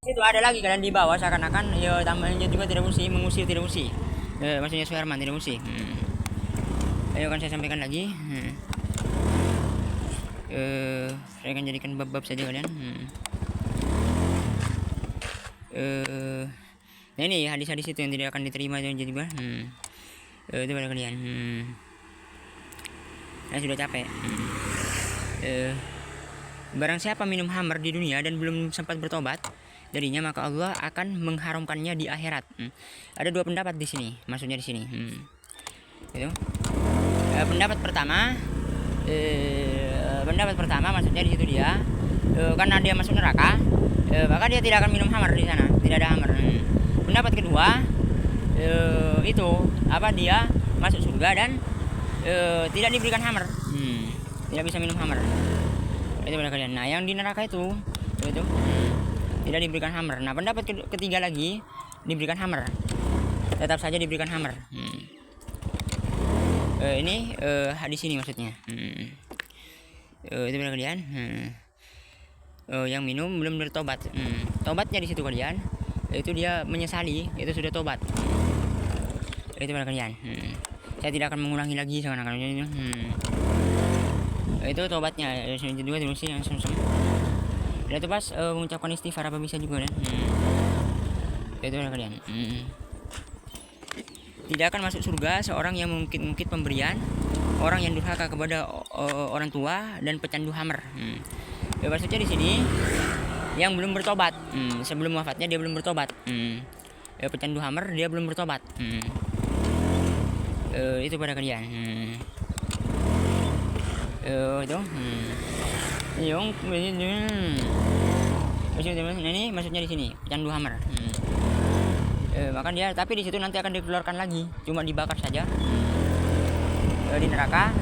Itu ada lagi kalian di bawah seakan-akan ya tambahnya juga tidak fungsi, mengusir tidak fungsi. Maksudnya Suherman tidak fungsi. Ayo kan saya sampaikan lagi. Saya akan jadikan bab-bab saja kalian. Nah ini hadis-hadis itu yang tidak akan diterima jadi bah. Itu pada kalian. Saya sudah capek. Barang siapa minum khamr di dunia dan belum sempat bertobat darinya, maka Allah akan mengharamkannya di akhirat. Ada dua pendapat di sini, maksudnya di sini. Itu. Pendapat pertama maksudnya di situ dia karena dia masuk neraka, maka dia tidak akan minum khamr di sana, tidak ada khamr. Pendapat kedua itu dia masuk surga dan tidak diberikan khamr, tidak bisa minum khamr. Itu pada kalian. Nah yang di neraka itu tidak diberikan khamr. Nah pendapat ketiga lagi diberikan khamr, tetap saja diberikan khamr. Ini hadis ini maksudnya. Itu pada kalian. Yang minum belum bertobat. Tobatnya di situ kalian. Itu dia menyesali, itu sudah tobat. Itu pada kalian. Saya tidak akan mengulangi lagi sekarang kalian. Itu tobatnya. Juga terus yang sem-sem. Dan itu pas mengucapkan istighfar apa bisa juga kan. Itu pada kalian. Tidak akan masuk surga seorang yang mengungkit pemberian, orang yang durhaka kepada orang tua dan pecandu khamr. Maksudnya di sini yang belum bertobat, sebelum wafatnya dia belum bertobat. Pecandu khamr dia belum bertobat. Itu pada kalian. Itu. Ini maksudnya di sini pecandu khamr. Maka dia tapi di situ nanti akan dikeluarkan lagi, cuma dibakar saja di neraka.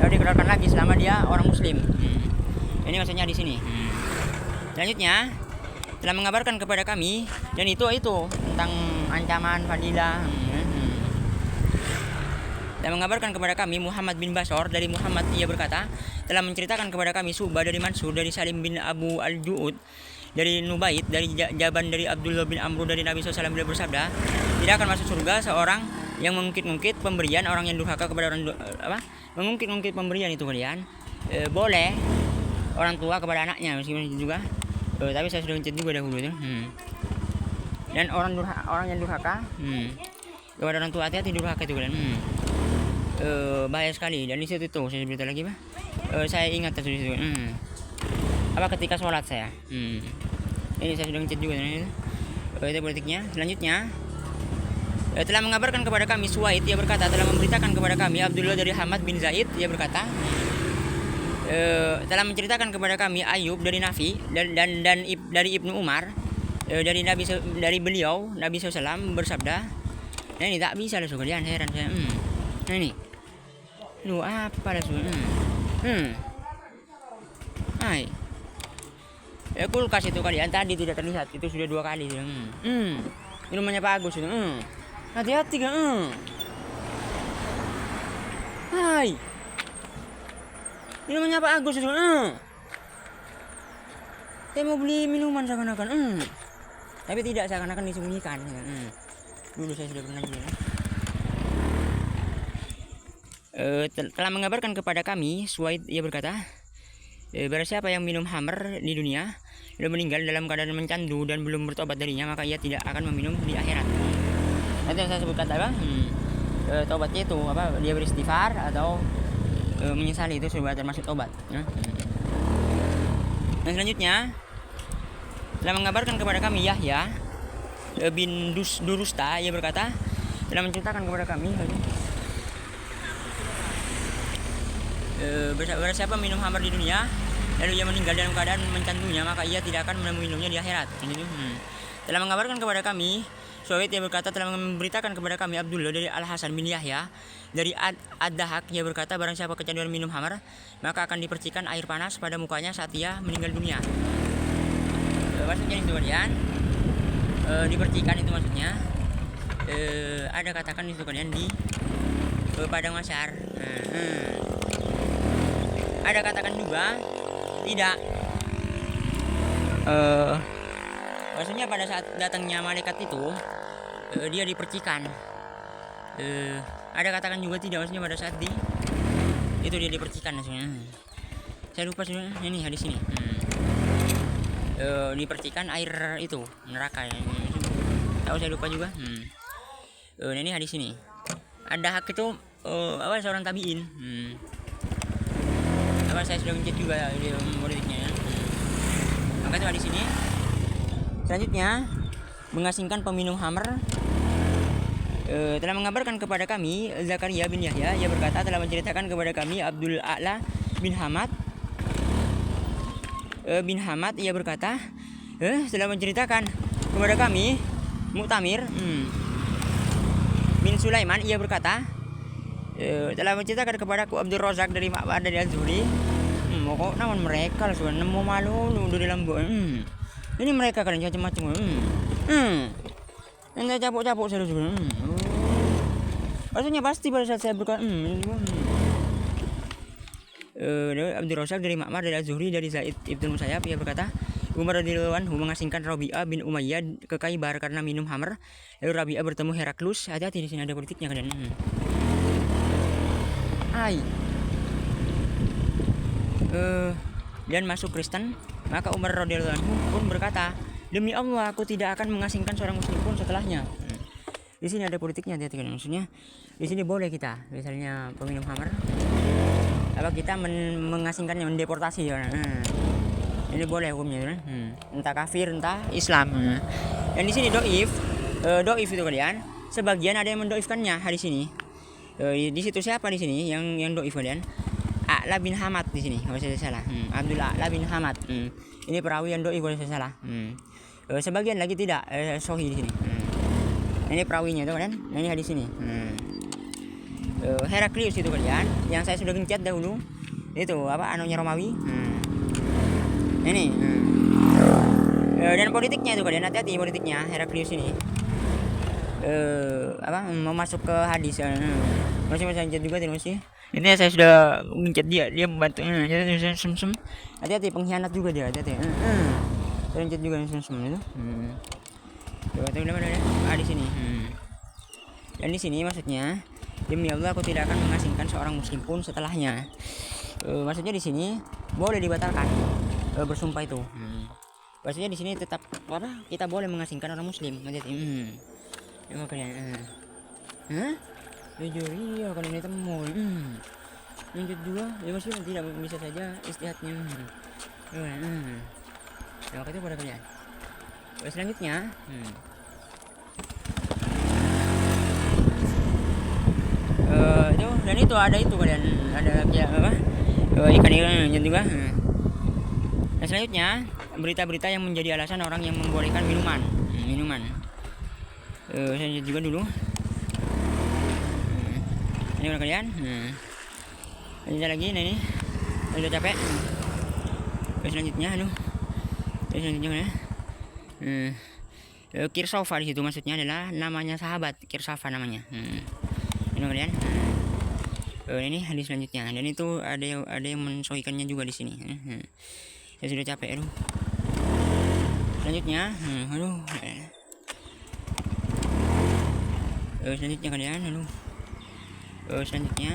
Lalu dikeluarkan lagi selama dia orang muslim. Ini maksudnya di sini. Selanjutnya telah mengabarkan kepada kami, dan itu tentang ancaman fadilah. Dan mengabarkan kepada kami Muhammad bin Basor dari Muhammad, ia berkata, telah menceritakan kepada kami Subah dari Mansur dari Salim bin Abu Al-Ju'ud dari Nubait dari Jaban dari Abdullah bin Amru dari Nabi SAW, beliau bersabda, tidak akan masuk surga seorang yang mengungkit-ungkit pemberian, orang yang durhaka kepada orang mengungkit-ungkit pemberian itu kalian. Boleh orang tua kepada anaknya meskipun juga, tapi saya sudah mencet juga dahulu itu. Dan orang yang durhaka kepada orang tua, hati-hati durhaka itu kalian. Bahaya sekali. Dan di situ tuh saya beritahu lagi saya ingat tadi itu. Ketika sholat saya. Ini saya sudah ngechat juga. Itu politiknya. Selanjutnya telah mengabarkan kepada kami Suwaid, ia berkata, telah memberitakan kepada kami Abdullah dari Hamad bin Zaid, ia berkata, telah menceritakan kepada kami Ayub dari Nafi dan dari Ibnu Umar dari beliau Nabi SAW bersabda. Nah ini tak bisa lah kalian, heran saya. Nah ini lu apa lah Hai. Kulkas itu kalian tadi tidak terlihat, itu sudah 2 kali. Minumannya Pak Agus itu. Hati-hati kan. Hai. Minumannya Pak Agus itu. Saya mau beli minuman seakan-akan. Tapi tidak, seakan-akan disembunyikan. Dulu saya sudah pernah juga. Telah mengabarkan kepada kami Suwaid, ia berkata, barang siapa yang minum khamr di dunia dan meninggal dalam keadaan mencandu dan belum bertobat darinya, maka ia tidak akan meminum di akhirat. Nanti yang saya sebutkan tobatnya itu dia beristighfar atau menyesali, itu sudah termasuk tobat. Dan selanjutnya telah mengabarkan kepada kami Yahya bin Durusta, ia berkata, telah menceritakan kepada kami barang siapa minum khamr di dunia lalu ia meninggal dalam keadaan mencandunya, maka ia tidak akan meminumnya di akhirat. Telah mengabarkan kepada kami Suwaid, ia berkata, telah memberitakan kepada kami Abdullah dari Al-Hasan bin Yahya dari Ad-Dahak, ia berkata, barang siapa kecanduan minum khamr, maka akan dipercikan air panas pada mukanya saat ia meninggal dunia. Maksudnya itu kalian, dipercikan itu maksudnya ada katakan itu kalian di padang mahsyar. Ada katakan juga tidak Maksudnya pada saat datangnya malaikat itu dia dipercikan. Ada katakan juga tidak, maksudnya pada saat itu dia dipercikan maksudnya. Saya lupa sudah ini hadis ini. Dipercikan air itu neraka ya. Tahu saya lupa juga. Ini hadis ini. Ada hak itu seorang tabiin. Saya sudah mencet juga di muridnya ya. Maka itu hadis ini. Selanjutnya mengasingkan peminum khamr. Telah mengabarkan kepada kami Zakaria bin Yahya, ia berkata telah menceritakan kepada kami Abdul A'la bin Hamad ia berkata telah menceritakan kepada kami Mu'tamir bin Sulaiman, ia berkata telah menceritakan kepadaku Abdul Razak dari Ma'bad dari Az-Zuhri. Kok namun mereka sudah nemu malu dari lambu. Ini mereka kan macam-macam. Anda capuk-capuk saya juga. Maksudnya pasti pada saat saya berkata Abdul Razak dari Ma'mar dari Az-Zuhri dari Zaid Ibnu Musayyab, ia berkata Umar radhiyallahu anhu mengasingkan Rabi'ah bin Umayyah ke Khaibar karena minum khamr. Lalu Rabi'ah bertemu Heraklus. Hati-hati di sini ada politiknya kalian. Dan masuk Kristen. Maka Umar radhiyallahu anhu pun berkata, demi Allah aku tidak akan mengasingkan seorang muslim pun setelahnya. Di sini ada politiknya, hati-hati kalian. Maksudnya di sini boleh kita misalnya peminum khamr kita mengasingkannya, mendeportasi ya. Ini boleh hukumnya, entah kafir entah Islam. Dan di sini doif itu kalian. Sebagian ada yang mendoifkannya hadis ini. Di situ siapa di sini yang doif kalian? A'la bin Hamad di sini kalau saya salah. Abdul A'la bin Hamad. Ini perawi yang doif kalau saya salah. Sebagian lagi tidak sahih di sini. Ini perawinya itu kalian. Nah, ini hadis ini. Heraklius itu kalian yang saya sudah gencet dahulu. Itu anunya Romawi. Ini. Dan politiknya itu kalian, hati-hati politiknya Heraklius ini. Mau masuk ke hadis. Masih gencet juga tidak sih? Ini saya sudah gencet dia membantu. Hati-hati pengkhianat juga dia, hati-hati. Saya gencet juga itu. Coba di sini. Dan di sini maksudnya demi Allah aku tidak akan mengasingkan seorang muslim pun setelahnya. Maksudnya di sini boleh dibatalkan bersumpah itu. Maksudnya di sini tetap kita boleh mengasingkan orang muslim. Makanya jujur iya kalau ini temu lanjut juga ya maksudnya tidak bisa saja istihadnya. Nah itu pada kalian. Selanjutnya itu dan itu ada itu kalian ada ikan juga. Nah selanjutnya berita-berita yang menjadi alasan orang yang membolehkan minuman. Saya lihat juga dulu. Ini udah kalian. Lanjut lagi. Nah ini udah capek. Selanjutnya selanjutnya Kirsafa di situ maksudnya adalah namanya sahabat Kirsafa namanya. Ini kalian. Ini hadis selanjutnya dan itu ada yang mensohikannya juga di sini. Saya sudah capek selanjutnya selanjutnya kalian selanjutnya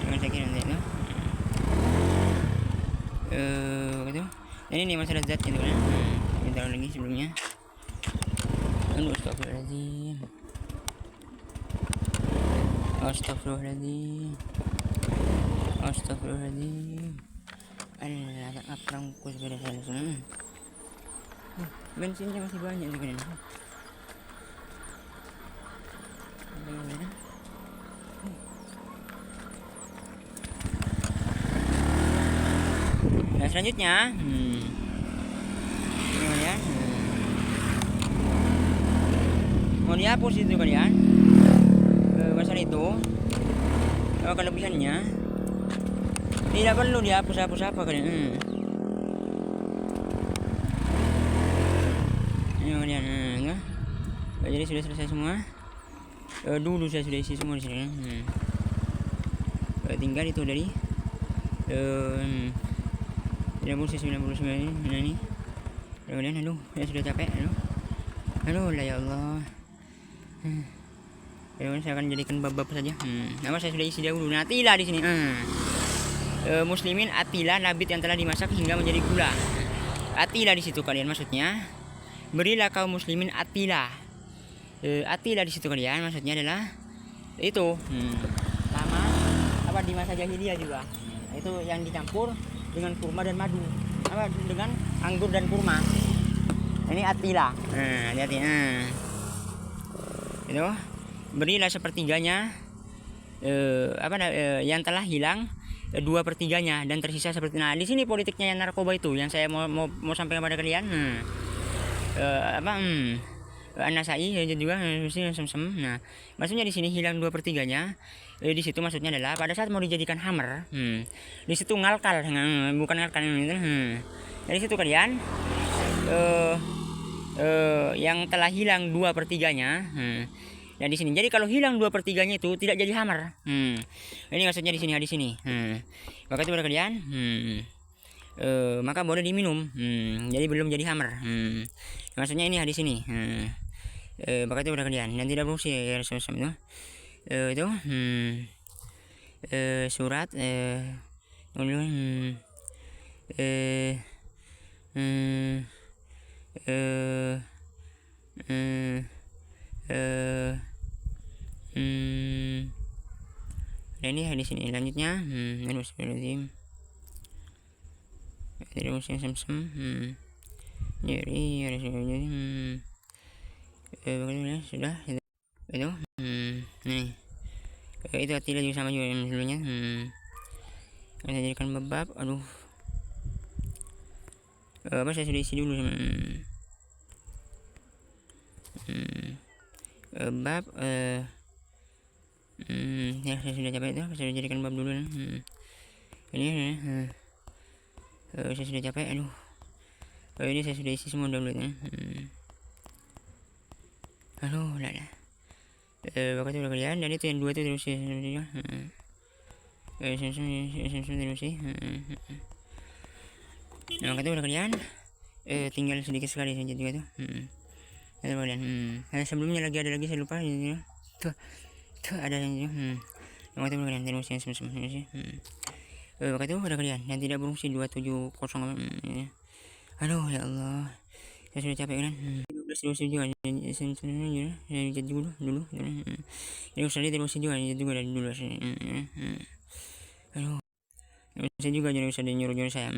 jangan saya kira nanti itu gitu. Ini nih masalah zat gitu kan. Bentar lagi sebelumnya. Astagfirullahaladzim. Allah akramku segala sesuatu. Bensinnya masih banyak sih kan. Nah selanjutnya ya. Mau dihapus itu kalian masalah itu kelebihannya tidak perlu dihapus apa kalian. Ini kalian jadi sudah selesai semua. Dulu saya sudah isi semua di sini. Tinggal itu dari Tidak berusia 99 ini. Nah ini. Kemudian aduh, saya sudah capek. Aduh lah ya Allah. Kemudian saya akan jadikan bab-bab saja. Nama saya sudah isi dahulu. Nah, Atila di sini. Muslimin Atila nabit yang telah dimasak hingga menjadi gula. Atila di situ kalian maksudnya. Berilah kaum muslimin Atila. Atila di situ kalian maksudnya adalah itu sama apa di masa jahiliyah juga. Itu yang dicampur dengan kurma dan madu. Apa dengan anggur dan kurma. Ini Atila. Hati-hati. Itu berilah sepertiganya yang telah hilang 2/3-nya dan tersisa seperti. Nah di sini politiknya yang narkoba itu yang saya mau sampaikan kepada kalian. An-Nasai juga nah maksudnya di sini hilang 2/3-nya. Di situ maksudnya adalah pada saat mau dijadikan hammer, di situ ngalkal, bukan ngalkal. Dari situ kalian yang telah hilang 2/3-nya. Dan di sini, jadi kalau hilang 2/3-nya itu tidak jadi hammer. Ini maksudnya di sini. Maka itu pada kalian, maka boleh diminum. Jadi belum jadi hammer. Maksudnya ini di sini. Maka itu pada kalian dan tidak fungsi ya itu. Itu surat ini di sini lanjutnya. Tidak musim sem jadi harus bagaimana sudah itu nih itu Atila juga sama juga yang sebelumnya. Saya jadikan bab. Aduh apa saya sudah isi dulu sama bab. Ya saya sudah capek itu. Saya jadikan bab dulu. Ini saya sudah capek. Aduh ini saya sudah isi semua dulu. Aduh lah. Bakal itu kalian dan itu yang 2 itu terus juga. Terus. Nah, kata udah kalian tinggal sedikit sekali saja juga tuh. Ada kalian. Sebelumnya ada lagi saya lupa gitu. Tuh ada yang yang kata kalian terus yang semua sih. Kata itu ada kalian yang tidak berfungsi 270. Aduh ya Allah. Saya sudah capek kan. 12 juga jadi dulu. Ini usah terus juga jadi juga dari dulu sih. Aduh. Saya juga jadi usah nyuruh saya.